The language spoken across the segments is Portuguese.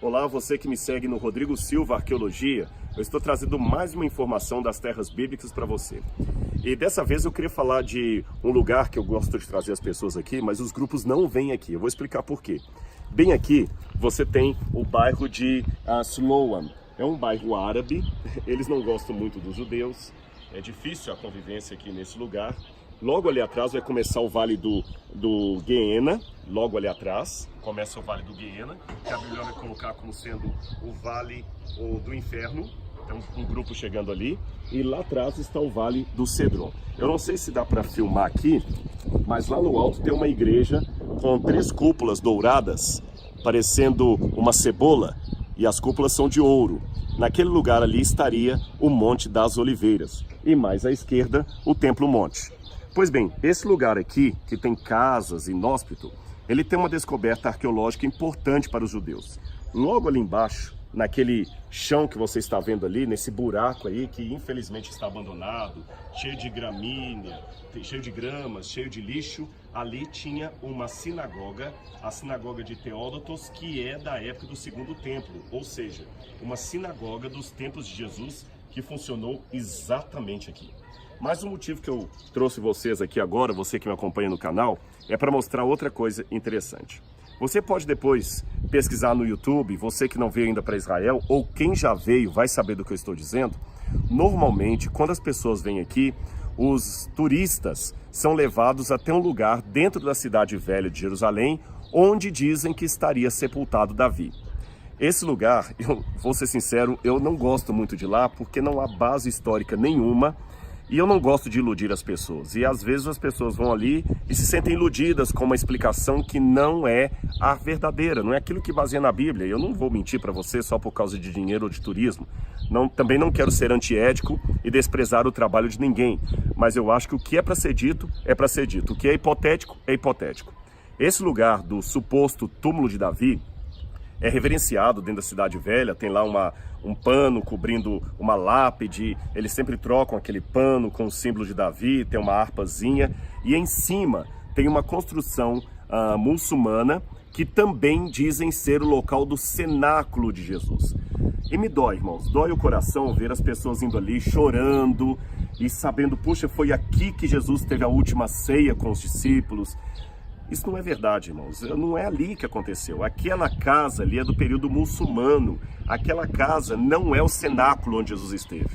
Olá, você que me segue no Rodrigo Silva Arqueologia. Eu estou trazendo mais uma informação das terras bíblicas para você. E dessa vez eu queria falar de um lugar que eu gosto de trazer as pessoas aqui, mas os grupos não vêm aqui. Eu vou explicar por quê. Bem aqui você tem o bairro de Siloam. É um bairro árabe, eles não gostam muito dos judeus, é difícil a convivência aqui nesse lugar. Logo ali atrás vai começar o Vale do Guiena, logo ali atrás começa o Vale do Guiena, que a Bíblia vai colocar como sendo o Vale do Inferno. Tem um grupo chegando ali, e lá atrás está o Vale do Cedron. Eu não sei se dá para filmar aqui, mas lá no alto tem uma igreja com 3 cúpulas douradas, parecendo uma cebola, e as cúpulas são de ouro. Naquele lugar ali estaria o Monte das Oliveiras, e mais à esquerda o Templo Monte. Pois bem, esse lugar aqui, que tem casas, inóspito, ele tem uma descoberta arqueológica importante para os judeus. Logo ali embaixo, naquele chão que você está vendo ali, nesse buraco aí, que infelizmente está abandonado, cheio de gramínea, cheio de gramas, cheio de lixo, ali tinha uma sinagoga, a sinagoga de Teódotos, que é da época do Segundo Templo, ou seja, uma sinagoga dos tempos de Jesus que funcionou exatamente aqui. Mas o motivo que eu trouxe vocês aqui agora, você que me acompanha no canal, é para mostrar outra coisa interessante. Você pode depois pesquisar no YouTube, você que não veio ainda para Israel, ou quem já veio vai saber do que eu estou dizendo. Normalmente, quando as pessoas vêm aqui, os turistas são levados até um lugar dentro da cidade velha de Jerusalém, onde dizem que estaria sepultado Davi. Esse lugar, eu vou ser sincero, eu não gosto muito de lá, porque não há base histórica nenhuma. E eu não gosto de iludir as pessoas, e às vezes as pessoas vão ali e se sentem iludidas com uma explicação que não é a verdadeira, não é aquilo que baseia na Bíblia. Eu não vou mentir para você só por causa de dinheiro ou de turismo, também não quero ser antiético e desprezar o trabalho de ninguém, mas eu acho que o que é para ser dito, é para ser dito, o que é hipotético, é hipotético. Esse lugar do suposto túmulo de Davi é reverenciado dentro da cidade velha, tem lá um pano cobrindo uma lápide, eles sempre trocam aquele pano com o símbolo de Davi, tem uma harpazinha, e em cima tem uma construção muçulmana que também dizem ser o local do cenáculo de Jesus. E me dói, irmãos, dói o coração ver as pessoas indo ali chorando e sabendo, puxa, foi aqui que Jesus teve a última ceia com os discípulos. Isso não é verdade, irmãos. Não é ali que aconteceu. Aquela casa ali é do período muçulmano. Aquela casa não é o cenáculo onde Jesus esteve.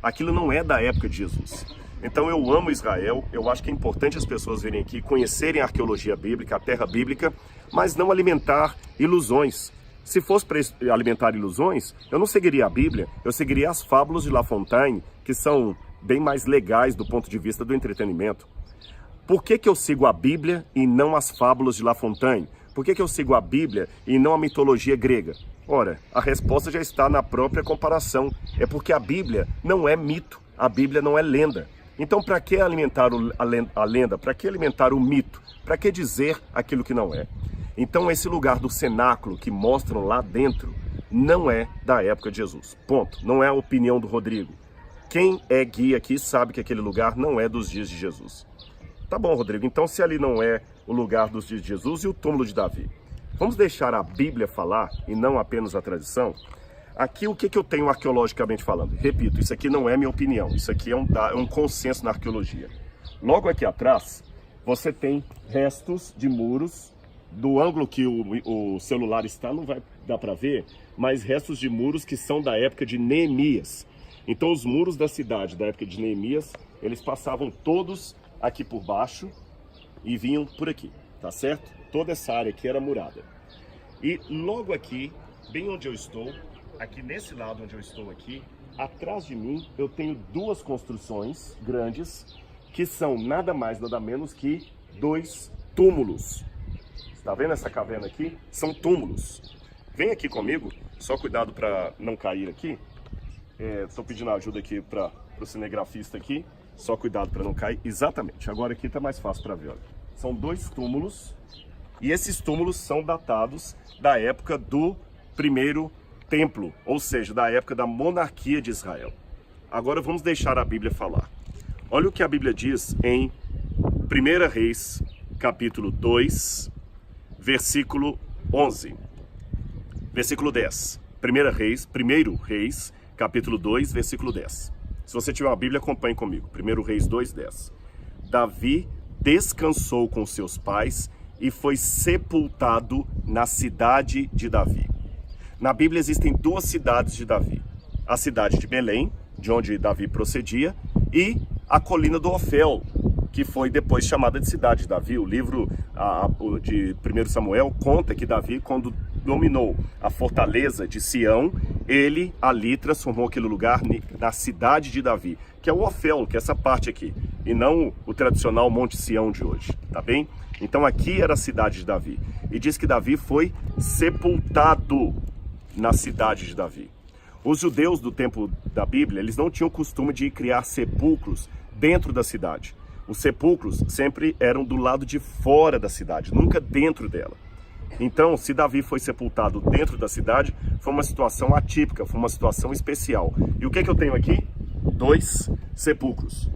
Aquilo não é da época de Jesus. Então eu amo Israel. Eu acho que é importante as pessoas virem aqui, conhecerem a arqueologia bíblica, a terra bíblica, mas não alimentar ilusões. Se fosse para alimentar ilusões, eu não seguiria a Bíblia, eu seguiria as fábulas de La Fontaine, que são bem mais legais do ponto de vista do entretenimento. Por que eu sigo a Bíblia e não as fábulas de La Fontaine? Por que eu sigo a Bíblia e não a mitologia grega? Ora, a resposta já está na própria comparação. É porque a Bíblia não é mito, a Bíblia não é lenda. Então, para que alimentar a lenda? Para que alimentar o mito? Para que dizer aquilo que não é? Então, esse lugar do cenáculo que mostram lá dentro não é da época de Jesus. Ponto. Não é a opinião do Rodrigo. Quem é guia aqui sabe que aquele lugar não é dos dias de Jesus. Tá bom, Rodrigo, então se ali não é o lugar dos dias de Jesus e o túmulo de Davi, vamos deixar a Bíblia falar e não apenas a tradição? Aqui o que eu tenho arqueologicamente falando? Repito, isso aqui não é minha opinião, isso aqui é um consenso na arqueologia. Logo aqui atrás, você tem restos de muros, do ângulo que o celular está, não vai dar para ver, mas restos de muros que são da época de Neemias. Então os muros da cidade da época de Neemias, eles passavam todos aqui por baixo e vinham por aqui, tá certo? Toda essa área aqui era murada. E logo aqui, bem onde eu estou, aqui nesse lado onde eu estou aqui, atrás de mim eu tenho 2 construções grandes que são nada mais, nada menos que 2 túmulos. Está vendo essa caverna aqui? São túmulos. Vem aqui comigo, só cuidado para não cair aqui. Estou pedindo ajuda aqui para o cinegrafista aqui. Só cuidado para não cair. Exatamente. Agora aqui está mais fácil para ver. Olha. São 2 túmulos. E esses túmulos são datados da época do primeiro templo. Ou seja, da época da monarquia de Israel. Agora vamos deixar a Bíblia falar. Olha o que a Bíblia diz em 1 Reis, capítulo 2, versículo 11. versículo 10. 1 Reis, capítulo 2, versículo 10. Se você tiver uma Bíblia, acompanhe comigo. 1 Reis 2, 10. Davi descansou com seus pais e foi sepultado na cidade de Davi. Na Bíblia existem duas cidades de Davi. A cidade de Belém, de onde Davi procedia, e a colina do Ofel, que foi depois chamada de cidade de Davi. O livro de 1 Samuel conta que Davi, quando dominou a fortaleza de Sião, ele ali transformou aquele lugar na cidade de Davi, que é o Ofel, que é essa parte aqui, e não o tradicional Monte Sião de hoje, tá bem? Então aqui era a cidade de Davi, e diz que Davi foi sepultado na cidade de Davi. Os judeus do tempo da Bíblia, eles não tinham o costume de criar sepulcros dentro da cidade. Os sepulcros sempre eram do lado de fora da cidade, nunca dentro dela. Então, se Davi foi sepultado dentro da cidade, foi uma situação atípica, foi uma situação especial. E o que eu tenho aqui? 2 sepulcros.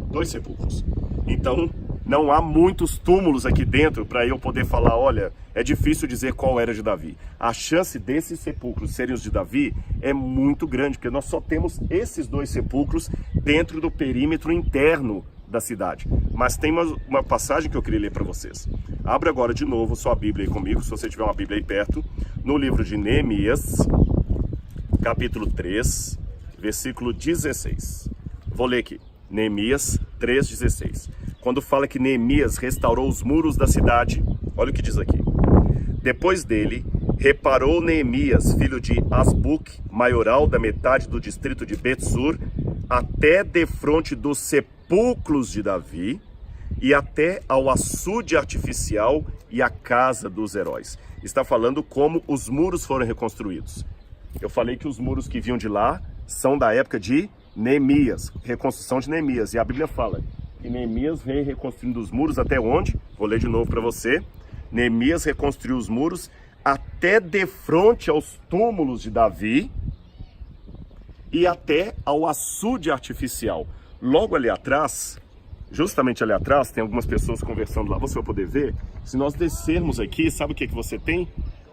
2 sepulcros. Então, não há muitos túmulos aqui dentro para eu poder falar, olha, é difícil dizer qual era de Davi. A chance desses sepulcros serem os de Davi é muito grande, porque nós só temos esses 2 sepulcros dentro do perímetro interno da cidade. Mas tem uma passagem que eu queria ler para vocês. Abra agora de novo sua Bíblia aí comigo, se você tiver uma Bíblia aí perto, no livro de Neemias, capítulo 3, versículo 16. Vou ler aqui, Neemias 3,16. Quando fala que Neemias restaurou os muros da cidade, olha o que diz aqui. Depois dele, reparou Neemias, filho de Asbuque, maioral da metade do distrito de Bet-sur, até defronte dos sepulcros de Davi e até ao açude artificial e a casa dos heróis. Está falando como os muros foram reconstruídos. Eu falei que os muros que vinham de lá são da época de Neemias, reconstrução de Neemias. E a Bíblia fala que Neemias veio reconstruindo os muros até onde? Vou ler de novo para você. Neemias reconstruiu os muros até defronte aos túmulos de Davi e até ao açude artificial. Logo ali atrás, justamente ali atrás, tem algumas pessoas conversando lá, você vai poder ver. Se nós descermos aqui, sabe o que você tem?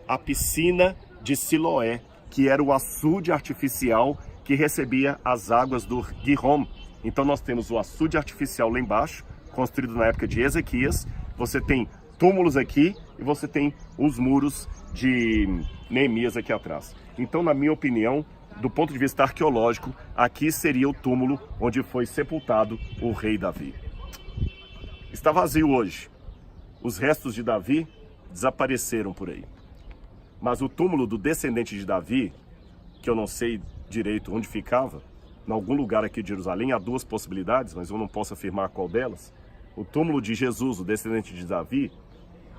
A piscina de Siloé, que era o açude artificial que recebia as águas do Gihom. Então nós temos o açude artificial lá embaixo, construído na época de Ezequias. Você tem túmulos aqui e você tem os muros de Neemias aqui atrás. Então, na minha opinião, do ponto de vista arqueológico, aqui seria o túmulo onde foi sepultado o rei Davi. Está vazio hoje. Os restos de Davi desapareceram por aí. Mas o túmulo do descendente de Davi, que eu não sei direito onde ficava, em algum lugar aqui de Jerusalém, há 2 possibilidades, mas eu não posso afirmar qual delas. O túmulo de Jesus, o descendente de Davi,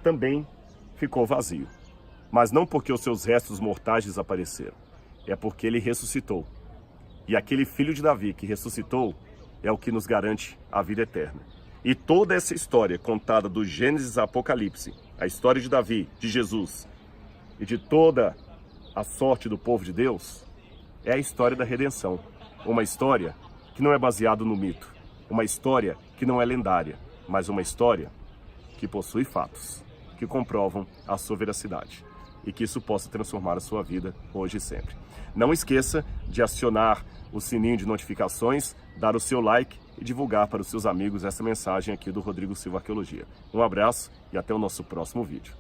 também ficou vazio. Mas não porque os seus restos mortais desapareceram, é porque ele ressuscitou. E aquele filho de Davi que ressuscitou é o que nos garante a vida eterna. E toda essa história contada do Gênesis a Apocalipse, a história de Davi, de Jesus e de toda a sorte do povo de Deus, é a história da redenção. Uma história que não é baseada no mito, uma história que não é lendária, mas uma história que possui fatos, que comprovam a sua veracidade e que isso possa transformar a sua vida hoje e sempre. Não esqueça de acionar o sininho de notificações, dar o seu like e divulgar para os seus amigos essa mensagem aqui do Rodrigo Silva Arqueologia. Um abraço e até o nosso próximo vídeo.